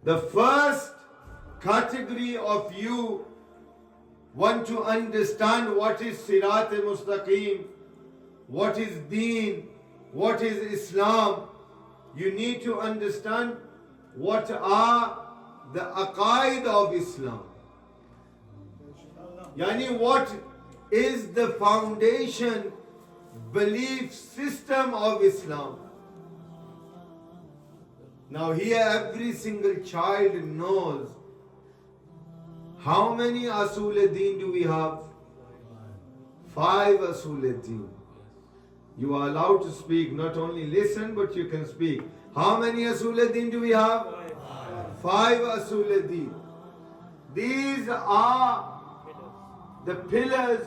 The first category of you want to understand what is Sirat-e-Mustaqim, what is Deen, what is Islam. You need to understand what are the aqaid of Islam. Yani what is the foundation, belief system of Islam. Now here every single child knows how many Asul-e-Deen do we have? 5 Asul-e-Deen. You are allowed to speak, not only listen, but you can speak. How many Asul-e-Deen do we have? 5 Asul-e-Deen. These are the pillars,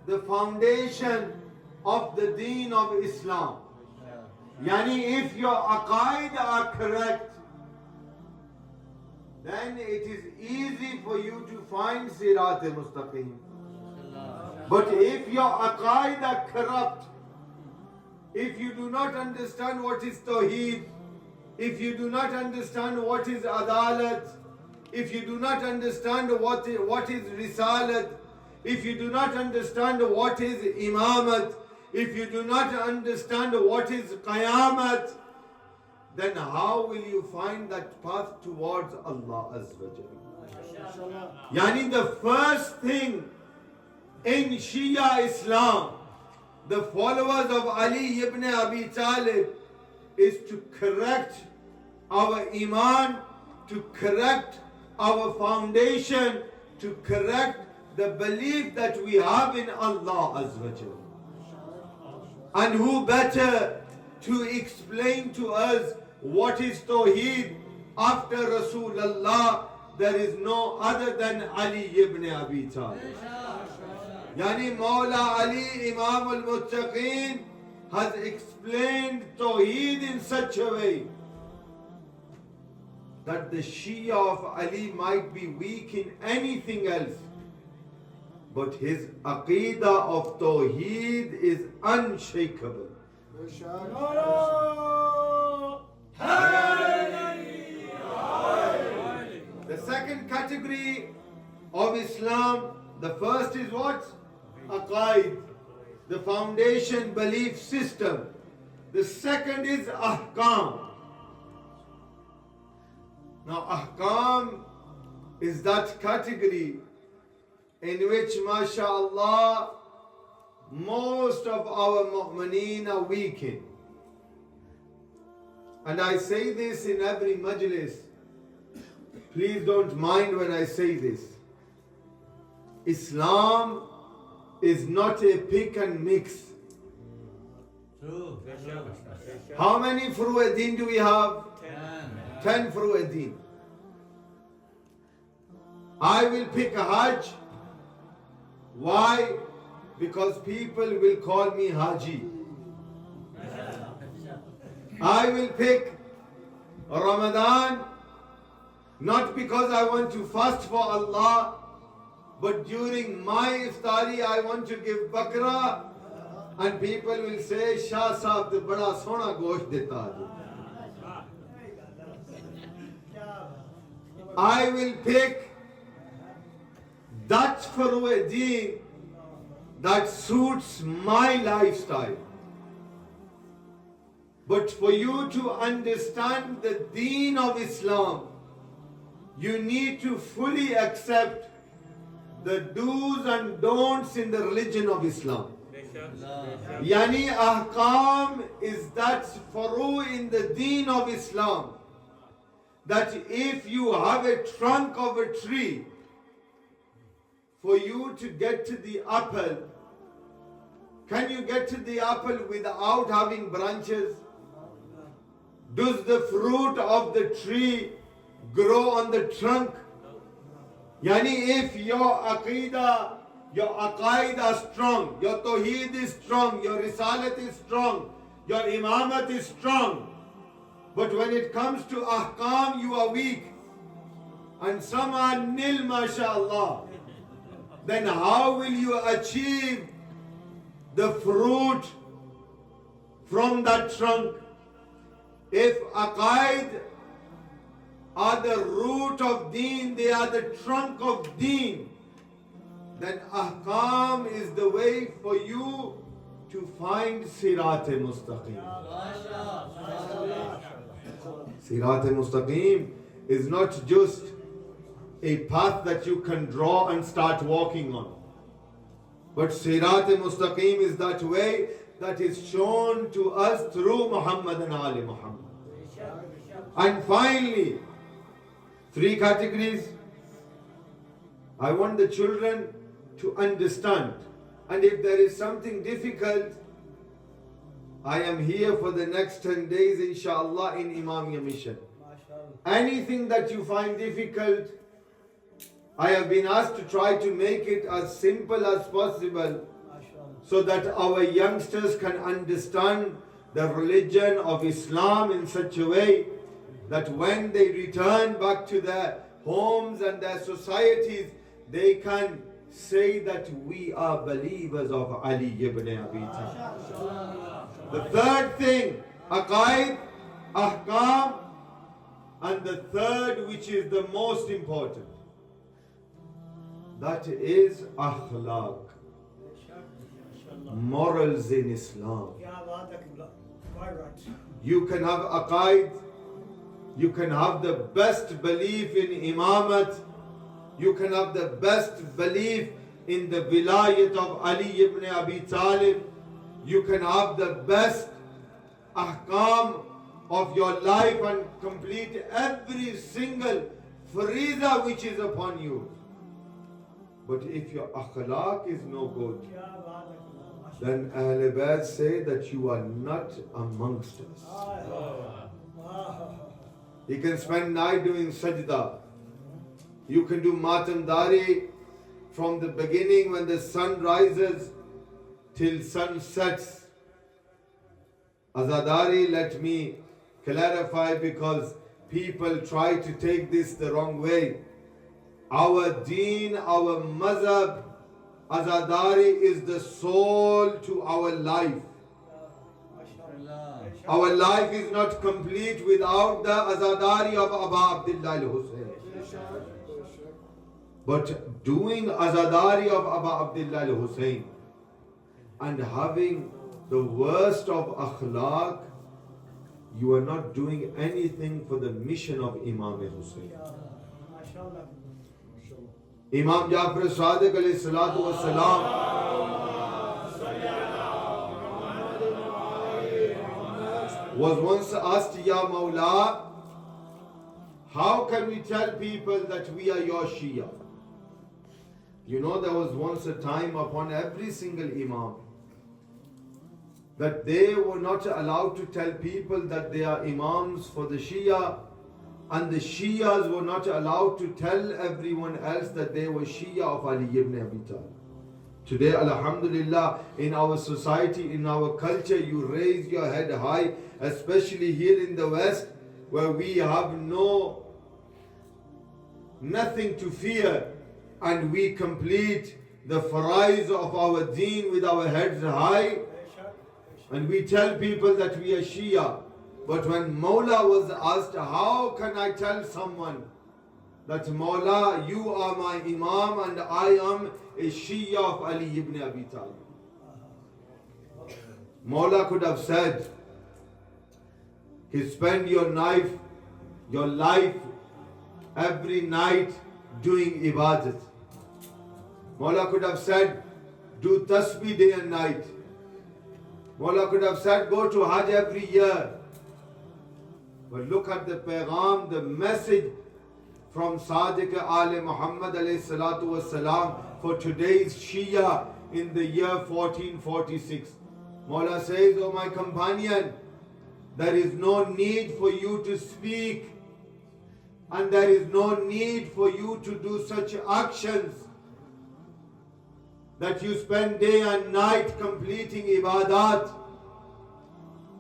the foundation of the Deen of Islam. Yani if your aqaid are correct, then it is easy for you to find Sirat-e-Mustaqim. But if your aqaid are corrupt, if you do not understand what is Tawheed, if you do not understand what is Adalat, if you do not understand what is Risalat, if you do not understand what is Imamat, if you do not understand what is Qayamat, then how will you find that path towards Allah Azza wa Jalla? Yani the first thing in Shia Islam, the followers of Ali ibn Abi Talib, is to correct our iman, to correct our foundation, to correct the belief that we have in Allah Azza wa Jalla. And who better to explain to us what is Tawheed after Rasulullah? There is no other than Ali ibn Abi Talib. Yani Mawla Ali, Imam al-Muttaqeen, has explained Tawheed in such a way that the Shia of Ali might be weak in anything else, but his Aqidah of Tawheed is unshakable. The second category of Islam, the first is what? Aqaid, the foundation belief system. The second is Ahkam. Now Ahkam is that category in which, mashallah, most of our mu'mineen are weak in. And I say this in every majlis. Please don't mind when I say this. Islam is not a pick and mix. True. How many Furu-e-Din do we have? 10 Furu-e-Din. I will pick a Hajj. Why? Because people will call me Haji. I will pick Ramadan, not because I want to fast for Allah, but during my iftari I want to give bakra, and people will say, Shah Sahab de bada sona gosht deta hai. I will pick that Furu-e-Din that suits my lifestyle. But for you to understand the Deen of Islam, you need to fully accept the do's and don'ts in the religion of Islam. Yani Ahkam is that furu in the Deen of Islam, that if you have a trunk of a tree, for you to get to the apple, can you get to the apple without having branches? Does the fruit of the tree grow on the trunk? Yani if your aqidah, your aqaid are strong, your tawheed is strong, your risalat is strong, your imamat is strong, but when it comes to ahkam you are weak, and some are nil, mashallah, then how will you achieve the fruit from that trunk? If aqaid are the root of deen, they are the trunk of deen, then ahkam is the way for you to find Sirat-e-Mustaqim. Sirat-e-Mustaqim is not just a path that you can draw and start walking on. But Sirat-e-Mustaqim is that way that is shown to us through Muhammad and Ali Muhammad. And finally, 3 categories. I want the children to understand. And if there is something difficult, I am here for the next 10 days, inshallah, in Imamiyya mission. Anything that you find difficult, I have been asked to try to make it as simple as possible so that our youngsters can understand the religion of Islam in such a way that when they return back to their homes and their societies, they can say that we are believers of Ali ibn Abi Talib. The third thing, aqaid, ahkam, and the third, which is the most important, that is akhlaq, morals in Islam. You can have aqaid, you can have the best belief in imamat, you can have the best belief in the vilayat of Ali ibn Abi Talib, you can have the best ahkam of your life and complete every single fariza which is upon you. But if your akhlaq is no good, then Ahl Bayt say that you are not amongst us. You can spend night doing sajda. You can do matamdari from the beginning when the sun rises till sun sets. Azadari, let me clarify because people try to take this the wrong way. Our deen, our mazhab, azadari is the soul to our life. Our life is not complete without the azadari of Aba Abdullah al-Hussain. But doing azadari of Aba Abdullah al-Hussain and having the worst of akhlaq, you are not doing anything for the mission of Imam Hussain. Imam Jafar Sadiq alayhi salatu wa salam was once asked, Ya Mawla, how can we tell people that we are your Shia? You know, there was once a time upon every single Imam that they were not allowed to tell people that they are Imams for the Shia, and the Shias were not allowed to tell everyone else that they were Shia of Ali ibn Abi Talib. Today, alhamdulillah, in our society, in our culture, you raise your head high, especially here in the West, where we have nothing to fear, and we complete the faraiz of our deen with our heads high, and we tell people that we are Shia. But when Mawla was asked, how can I tell someone that Mawla, you are my Imam and I am a Shia of Ali ibn Abi Talib? Mawla could have said, spend your life every night doing ibadat. Mawla could have said, do tasbih day and night. Mawla could have said, go to Hajj every year. But look at the pagham, the message from Sadiq Ali Muhammad alayhi salatu wasalam for today's Shia in the year 1446. Mawla says, oh my companion, there is no need for you to speak, and there is no need for you to do such actions that you spend day and night completing ibadat.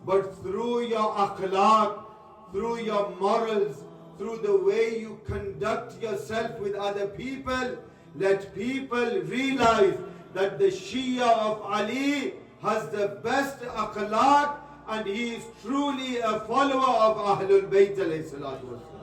But through your akhlaq, through your morals, through the way you conduct yourself with other people, let people realize that the Shia of Ali has the best akhlaq and he is truly a follower of Ahlul Bayt alayhi salatu wasalam.